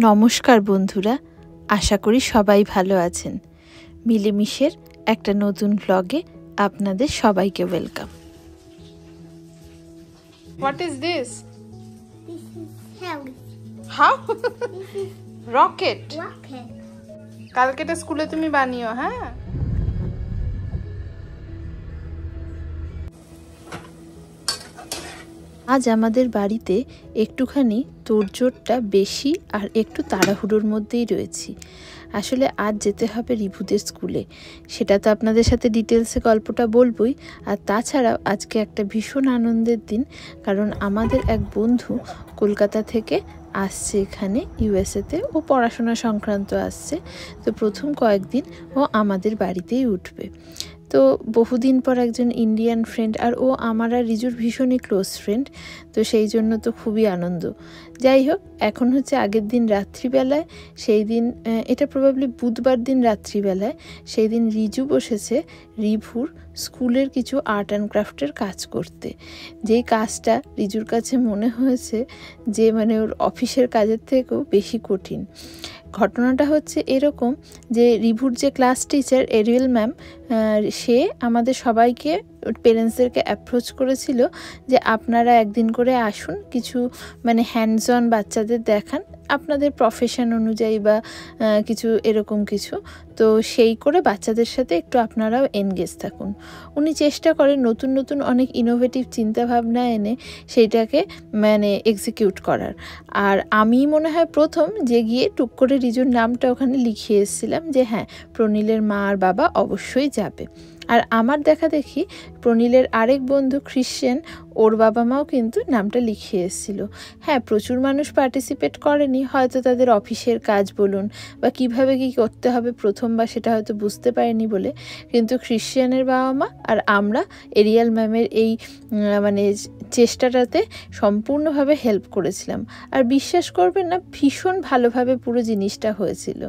নমস্কার বন্ধুরা, আশা করি সবাই ভালো আছেন। মিলেমিশের একটা নতুন ব্লগে আপনাদের সবাইকে welcome. What is this? This is house. How? This is Rocket. rocket. কালকে এটা স্কুলে তুমি বানিও, হ্যাঁ? আজ আমাদের বাড়িতে একটুখানি তোড়জোড়টা বেশি আর একটু তাড়াহুড়োর মধ্যেই রয়েছি। আসলে আজ যেতে হবে রিভুদের স্কুলে, সেটা তো আপনাদের সাথে ডিটেলসে গল্পটা বলবই। আর তাছাড়াও আজকে একটা ভীষণ আনন্দের দিন, কারণ আমাদের এক বন্ধু কলকাতা থেকে আসছে এখানে ইউএসএতে। ও পড়াশোনা সংক্রান্ত আসছে, তো প্রথম কয়েকদিন ও আমাদের বাড়িতেই উঠবে। তো বহুদিন পর একজন ইন্ডিয়ান ফ্রেন্ড, আর ও আমার আর রিজুর ভীষণই ক্লোজ ফ্রেন্ড, তো সেই জন্য তো খুবই আনন্দ। যাই হোক, এখন হচ্ছে আগের দিন রাত্রিবেলায়, সেই দিন এটা প্রবাবলি বুধবার দিন রাত্রিবেলায়, সেই দিন রিজু বসেছে রিভুর স্কুলের কিছু আর্ট অ্যান্ড ক্রাফটের কাজ করতে। যেই কাজটা রিজুর কাছে মনে হয়েছে যে মানে ওর অফিসের কাজের থেকেও বেশি কঠিন। ঘটনাটা হচ্ছে এরকম যে রিভুর যে ক্লাস টিচার এরিয়েল ম্যাম, সে আমাদের সবাইকে পেরেন্টসদেরকে অ্যাপ্রোচ করেছিল যে আপনারা একদিন করে আসুন, কিছু মানে হ্যান্ডস অন বাচ্চাদের দেখান আপনাদের প্রফেশন অনুযায়ী বা কিছু এরকম কিছু। তো সেই করে বাচ্চাদের সাথে একটু আপনারাও এনগেজ থাকুন। উনি চেষ্টা করেন নতুন নতুন অনেক ইনোভেটিভ চিন্তাভাবনা এনে সেইটাকে মানে এক্সিকিউট করার। আর আমি মনে হয় প্রথম যে গিয়ে টুক করে রিজুর নামটা ওখানে লিখিয়ে এসেছিলাম যে হ্যাঁ, প্রনীলের মা আর বাবা অবশ্যই যাবে। আর আমার দেখা দেখি প্রনীলের আরেক বন্ধু খ্রিশ্চান, ওর বাবা মাও কিন্তু নামটা লিখিয়ে এসেছিলো। হ্যাঁ, প্রচুর মানুষ পার্টিসিপেট করেনি, হয়তো তাদের অফিসের কাজ বলুন বা কিভাবে কি করতে হবে প্রথমবার সেটা হয়তো বুঝতে পারেনি বলে, কিন্তু খ্রিশ্চানের বাবা মা আর আমরা এরিয়াল ম্যামের এই মানে চেষ্টাটাতে সম্পূর্ণভাবে হেল্প করেছিলাম। আর বিশ্বাস করবেন না, ভীষণ ভালোভাবে পুরো জিনিসটা হয়েছিল।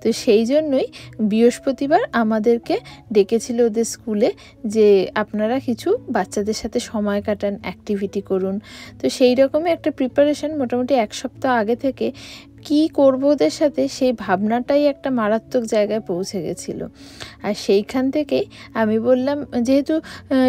তো সেই জন্যই বৃহস্পতিবার আমাদেরকে ডেকেছিল ওদের স্কুলে যে আপনারা কিছু বাচ্চাদের সাথে সময় কাটান, অ্যাক্টিভিটি করুন। তো সেই রকমই একটা প্রিপারেশন মোটামুটি এক সপ্তাহ আগে থেকে কি করব ওদের সাথে, সেই ভাবনাটাই একটা মারাত্মক জায়গায় পৌঁছে গেছিল। আর সেইখান থেকেই আমি বললাম, যেহেতু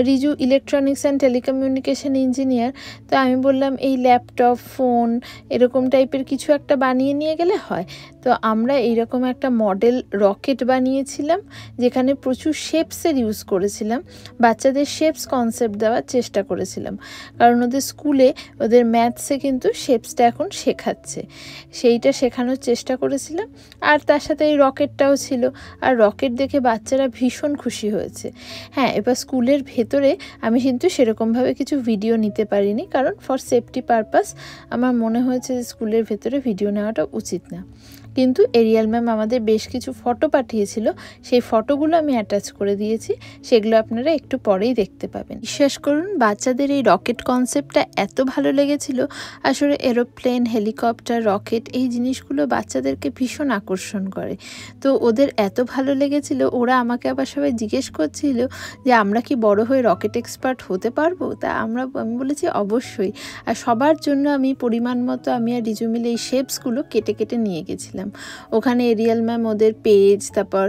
Riju electronics and telecommunication engineer, তো আমি বললাম এই ল্যাপটপ, ফোন এরকম টাইপের কিছু একটা বানিয়ে নিয়ে গেলে হয়। তো আমরা এইরকম একটা মডেল রকেট বানিয়েছিলাম, যেখানে প্রচুর শেপসের ইউজ করেছিলাম, বাচ্চাদের শেপস কনসেপ্ট দেওয়ার চেষ্টা করেছিলাম, কারণ ওদের স্কুলে ওদের ম্যাথসে কিন্তু শেপসটা এখন শেখাচ্ছে, সেইটা শেখানোর চেষ্টা করেছিলাম। আর তার সাথে এই রকেটটাও ছিল, আর রকেট দেখে বাচ্চারা ভীষণ খুশি হয়েছে। হ্যাঁ, এবার স্কুলের ভেতরে আমি কিন্তু সেরকমভাবে কিছু ভিডিও নিতে পারিনি, কারণ ফর সেফটি পারপাস আমার মনে হয়েছে যে স্কুলের ভেতরে ভিডিও নেওয়াটা উচিত না। কিন্তু এরিয়াল ম্যাম আমাদের বেশ কিছু ফটো পাঠিয়েছিল, সেই ফটোগুলো আমি অ্যাটাচ করে দিয়েছি, সেগুলো আপনারা একটু পরেই দেখতে পাবেন। বিশ্বাস করুন, বাচ্চাদের এই রকেট কনসেপ্টটা এত ভালো লেগেছিল। আসলে এরোপ্লেন, হেলিকপ্টার, রকেট এই জিনিসগুলো বাচ্চাদেরকে ভীষণ আকর্ষণ করে। তো ওদের এত ভালো লেগেছিল, ওরা আমাকে আবার সবাই জিজ্ঞেস করছিল যে আমরা কি বড় হয়ে রকেট এক্সপার্ট হতে পারবো। তা আমি বলেছি অবশ্যই। আর সবার জন্য আমি পরিমাণ মতো আমি আর রিজু মিলে এই শেপসগুলো কেটে কেটে নিয়ে গেছিলাম। ওখানে এরিয়াল ম্যাম ওদের পেজ, তারপর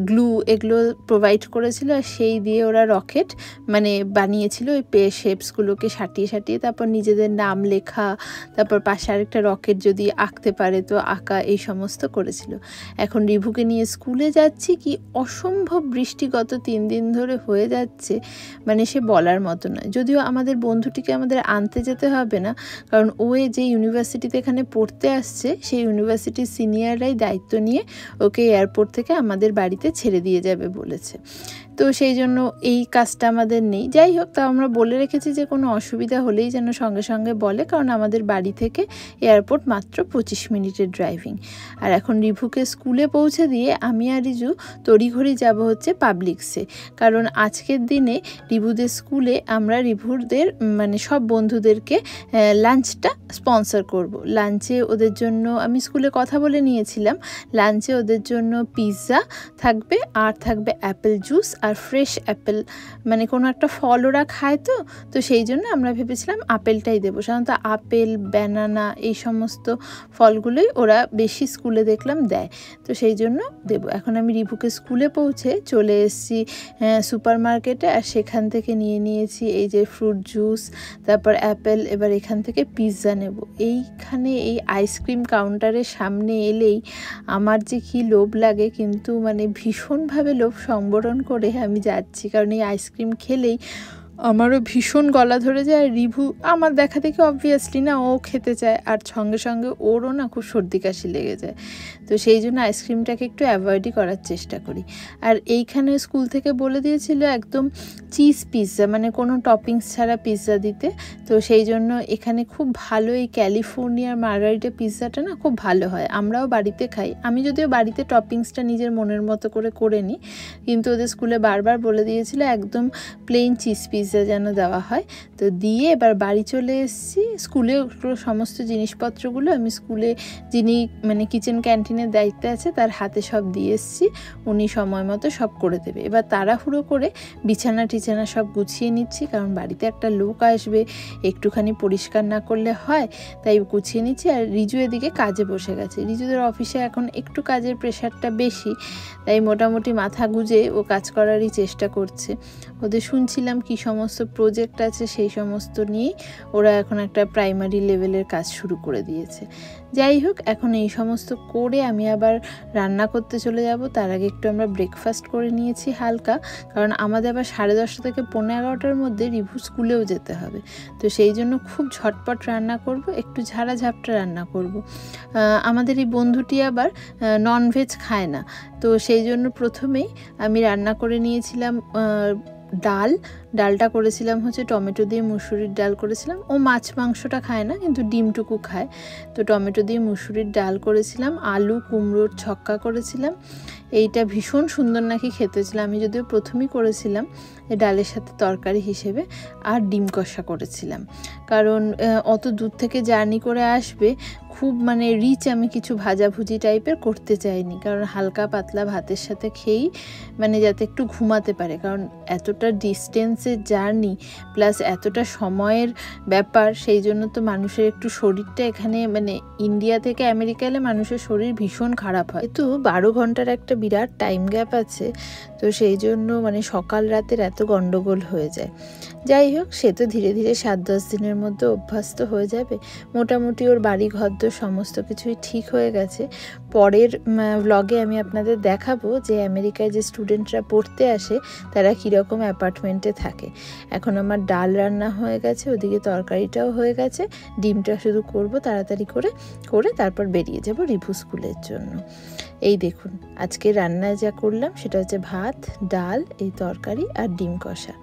গ্লু এগুলো প্রোভাইড করেছিল, আর সেই দিয়ে ওরা রকেট মানে বানিয়েছিল। ওই শেপসগুলোকে সাটিয়ে সাটিয়ে তারপর নিজেদের নাম লেখা, তারপর পাশে আরেকটা রকেট যদি আঁকতে পারে তো আঁকা, এই সমস্ত করেছিল। এখন রিভুকে নিয়ে স্কুলে যাচ্ছি, কি অসম্ভব বৃষ্টি গত 3 দিন ধরে হয়ে যাচ্ছে, মানে সে বলার মতো নয়। যদিও আমাদের বন্ধুটিকে আমাদের আনতে যেতে হবে না, কারণ ও যে ইউনিভার্সিটিতে এখানে পড়তে আসছে, সেই ইউনিভার্সিটির সিনিয়ররাই দায়িত্ব নিয়ে ওকে এয়ারপোর্ট থেকে আমাদের বাড়িতে ছেড়ে দিয়ে যাবে বলেছে। তো সেই জন্য এই কাজটা আমাদের নেই। যাই হোক, তা আমরা বলে রেখেছি যে কোনো অসুবিধা হলেই যেন সঙ্গে সঙ্গে বলে, কারণ আমাদের বাড়ি থেকে এয়ারপোর্ট মাত্র 25 মিনিটের ড্রাইভিং। আর এখন রিভুকে স্কুলে পৌঁছে দিয়ে আমি আর রিজু তড়িঘড়ি যাব হচ্ছে পাবলিক্সে, কারণ আজকের দিনে রিভুদের স্কুলে আমরা রিভুদের মানে সব বন্ধুদেরকে লাঞ্চটা স্পন্সর করব। লাঞ্চে ওদের জন্য আমি স্কুলে কথা বলে নিয়েছিলাম, লাঞ্চে ওদের জন্য পিৎজা থাকবে, আর থাকবে অ্যাপেল জুস আর ফ্রেশ অ্যাপেল, মানে কোনো একটা ফল ওরা খায়, তো সেই জন্য আমরা ভেবেছিলাম আপেলটাই দেবো। সাধারণত আপেল, ব্যানানা এই সমস্ত ফলগুলোই ওরা বেশি স্কুলে দেখলাম দেয়, তো সেই জন্য দেবো। এখন আমি রিভুকে স্কুলে পৌঁছে চলে এসেছি সুপার মার্কেটে, আর সেখান থেকে নিয়েছি এই যে ফ্রুট জুস, তারপর অ্যাপেল। এবার এখান থেকে পিৎজা নেব। এইখানে এই আইসক্রিম কাউন্টারের সামনে এলেই আমার যে কি লোভ লাগে, কিন্তু মানে ভীষণভাবে লোভ সংবরণ করে আমি যাচ্ছি, কারণ এই আইসক্রিম খেলেই আমারও ভীষণ গলা ধরে যায়। আর রিভু আমার দেখা দেখি অবভিয়াসলি না ও খেতে চায়, আর সঙ্গে সঙ্গে ওরও না খুব সর্দি কাশি লেগে যায়, তো সেই জন্য আইসক্রিমটাকে একটু অ্যাভয়েডই করার চেষ্টা করি। আর এইখানে স্কুল থেকে বলে দিয়েছিল একদম চিজ পিৎজা, মানে কোনো টপিংস ছাড়া পিৎজা দিতে, তো সেই জন্য এখানে খুব ভালো এই ক্যালিফোর্নিয়ার মার্গারিটা পিৎজাটা না খুব ভালো হয়। আমরাও বাড়িতে খাই, আমি যদিও বাড়িতে টপিংসটা নিজের মনের মতো করে নিই, কিন্তু ওদের স্কুলে বারবার বলে দিয়েছিল একদম প্লেন চিজ পিৎজা যেন দেওয়া হয়। তো দিয়ে এবার বাড়ি চলে এসেছি। স্কুলে সমস্ত জিনিসপত্রগুলো আমি স্কুলে যিনি মানে কিচেন ক্যান্টিনের দায়িত্বে আছে তার হাতে সব দিয়ে এসেছি, উনি সময় মতো সব করে দেবে। এবার তাড়াহুড়ো করে বিছানা টিছানা সব গুছিয়ে নিচ্ছি, কারণ বাড়িতে একটা লোক আসবে, একটুখানি পরিষ্কার না করলে হয়, তাই গুছিয়ে নিচ্ছি। আর রিজু এদিকে কাজে বসে গেছে। রিজুদের অফিসে এখন একটু কাজের প্রেশারটা বেশি, তাই মোটামুটি মাথা গুঁজে ও কাজ করারই চেষ্টা করছে। ওদের শুনছিলাম কি সমস্ত প্রজেক্ট আছে, সেই সমস্ত নিয়েই ওরা এখন একটা প্রাইমারি লেভেলের কাজ শুরু করে দিয়েছে। যাই হোক, এখন এই সমস্ত করে আমি আবার রান্না করতে চলে যাব। তার আগে একটু আমরা ব্রেকফাস্ট করে নিয়েছি হালকা, কারণ আমাদের আবার 10:30 থেকে 11:15-র মধ্যে রিভু স্কুলেও যেতে হবে, তো সেই জন্য খুব ঝটপট রান্না করব, একটু ঝাড়াঝাপটা রান্না করব। আমাদের এই বন্ধুটি আবার ননভেজ খায় না, তো সেই জন্য প্রথমেই আমি রান্না করে নিয়েছিলাম ডালটা করেছিলাম হচ্ছে টমেটো দিয়ে, মুসুরির ডাল করেছিলাম। ও মাছ মাংসটা খায় না, কিন্তু ডিমটুকু খায়, তো টমেটো দিয়ে মুসুরির ডাল করেছিলাম। আলু কুমড়োর ছক্কা করেছিলাম, এইটা ভীষণ সুন্দর নাকি খেতে ছিল। আমি যদিও প্রথমেই করেছিলাম ডালের সাথে তরকারি হিসেবে, আর ডিম কষা করেছিলাম, কারণ অত দূর থেকে জার্নি করে আসবে, খুব মানে রিচ আমি কিছু ভাজাভুজি টাইপের করতে চাইনি, কারণ হালকা পাতলা ভাতের সাথে খেয়েই মানে যাতে একটু ঘুমাতে পারে, কারণ এতটা ডিস্টেন্সের জার্নি প্লাস এতটা সময়ের ব্যাপার, সেই জন্য তো মানুষের একটু শরীরটা এখানে মানে ইন্ডিয়া থেকে আমেরিকা এলে মানুষের শরীর ভীষণ খারাপ হয়। তো 12 ঘন্টার একটা বিরাট টাইম গ্যাপ আছে, তো সেই জন্য মানে সকাল রাতের এত গন্ডগোল হয়ে যায়। যাই হোক, সে তো ধীরে ধীরে 7-10 দিনের মধ্যে অভ্যস্ত হয়ে যাবে। মোটামুটি ওর বাড়ি ঘরদোর সমস্ত কিছুই ঠিক হয়ে গেছে। পরের ব্লগে আমি আপনাদের দেখাবো যে আমেরিকায় যে স্টুডেন্টরা পড়তে আসে তারা কীরকম অ্যাপার্টমেন্টে থাকে। এখন আমার ডাল রান্না হয়ে গেছে, ওদিকে তরকারিটাও হয়ে গেছে, ডিমটা শুধু করব তাড়াতাড়ি করে তারপর বেরিয়ে যাব রিভু স্কুলের জন্য। এই দেখুন আজকে রান্নায় যা করলাম সেটা হচ্ছে ভাত, ডাল, এই তরকারি আর ডিম কষা।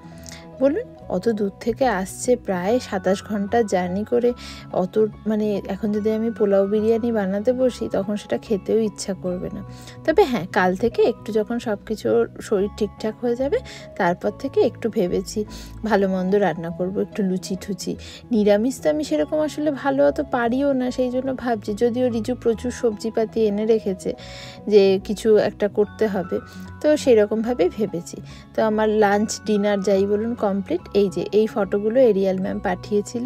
বলুন, অত দূর থেকে আসছে, প্রায় 27 ঘন্টা জার্নি করে, অত মানে এখন যদি আমি পোলাও বিরিয়ানি বানাতে বসি তখন সেটা খেতেও ইচ্ছা করবে না। তবে হ্যাঁ, কাল থেকে একটু যখন সব কিছু শরীর ঠিকঠাক হয়ে যাবে তারপর থেকে একটু ভেবেছি ভালো মন্দ রান্না করব, একটু লুচি ঠুচি। নিরামিষ তো আমি সেরকম আসলে ভালো অত পারিও না, সেই জন্য ভাবছি, যদিও রিজু প্রচুর সবজিপাতি এনে রেখেছে যে কিছু একটা করতে হবে, তো সেরকমভাবেই ভেবেছি। তো আমার লাঞ্চ ডিনার যাই বলুন কমপ্লিট। এই যে এই ফটোগুলো এরিয়াল ম্যাম পাঠিয়েছিল,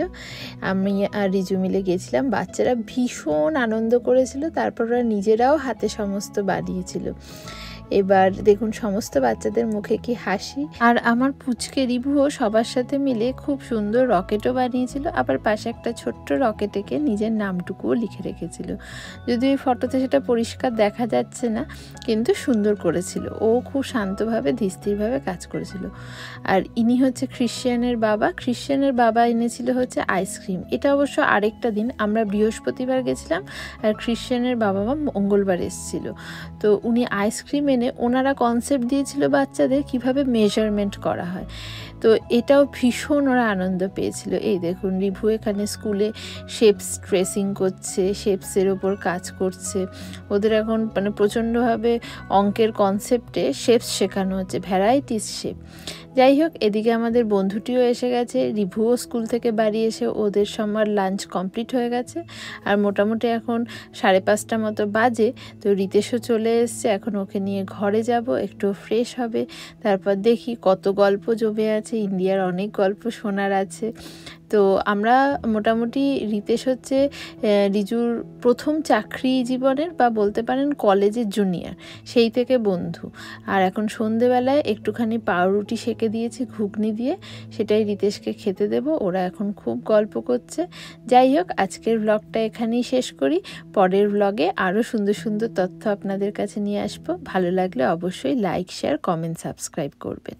আমি আর রিজু মিলে গেছিলাম। বাচ্চারা ভীষণ আনন্দ করেছিল, তারপর ওরা নিজেরাও হাতে সমস্ত বানিয়েছিল। এবার দেখুন সমস্ত বাচ্চাদের মুখে কি হাসি। আর আমার পুচকে রিভুও সবার সাথে মিলে খুব সুন্দর রকেটও বানিয়েছিল, আবার পাশে একটা ছোট্ট রকেটেকে নিজের নামটুকুও লিখে রেখেছিল। যদিও এই ফটোতে সেটা পরিষ্কার দেখা যাচ্ছে না, কিন্তু সুন্দর করেছিল। ও খুব শান্তভাবে ধীরস্থিরভাবে কাজ করেছিল। আর ইনি হচ্ছে ক্রিশ্চিয়ানের বাবা এনেছিল হচ্ছে আইসক্রিম। এটা অবশ্য আরেকটা দিন, আমরা বৃহস্পতিবার গেছিলাম আর ক্রিশ্চিয়ানের বাবা মা মঙ্গলবার এসেছিল। তো উনি আইসক্রিম এনে ওনারা কনসেপ্ট দিয়েছিল বাচ্চাদের কিভাবে মেজারমেন্ট করা হয়, তো এটাও ভীষণ ওরা আনন্দ পেয়েছিল। এই দেখুন রিভু এখানে স্কুলে শেপস ট্রেসিং করছে, শেপসের ওপর কাজ করছে। ওদের এখন মানে প্রচণ্ডভাবে অঙ্কের কনসেপ্টে শেপস শেখানো হচ্ছে, ভ্যারাইটিস শেপ। যাই হোক, এদিকে আমাদের বন্ধুটিও এসে গেছে, রিভুও স্কুল থেকে বাড়ি এসে ওদের সময় লাঞ্চ কমপ্লিট হয়ে গেছে। আর মোটামুটি এখন 5:30 মতো বাজে। তো রিতেশও চলে এসছে, এখন ওকে নিয়ে ঘরে যাব, একটু ফ্রেশ হবে, তারপর দেখি কত গল্প জমে আছে, ইন্ডিয়ার অনেক গল্প শোনার আছে। তো আমরা মোটামুটি রিতেশ হচ্ছে রিজুর প্রথম চাকরি জীবনের বা বলতে পারেন কলেজের জুনিয়র, সেই থেকে বন্ধু। আর এখন সন্ধেবেলায় একটুখানি পাউরুটি সেঁকে দিয়েছি ঘুগনি দিয়ে, সেটাই রিতেশকে খেতে দেব। ওরা এখন খুব গল্প করছে। যাই হোক, আজকের ব্লগটা এখানেই শেষ করি। পরের ব্লগে আরও সুন্দর সুন্দর তথ্য আপনাদের কাছে নিয়ে আসবো। ভালো লাগলে অবশ্যই লাইক, শেয়ার, কমেন্ট, সাবস্ক্রাইব করবেন।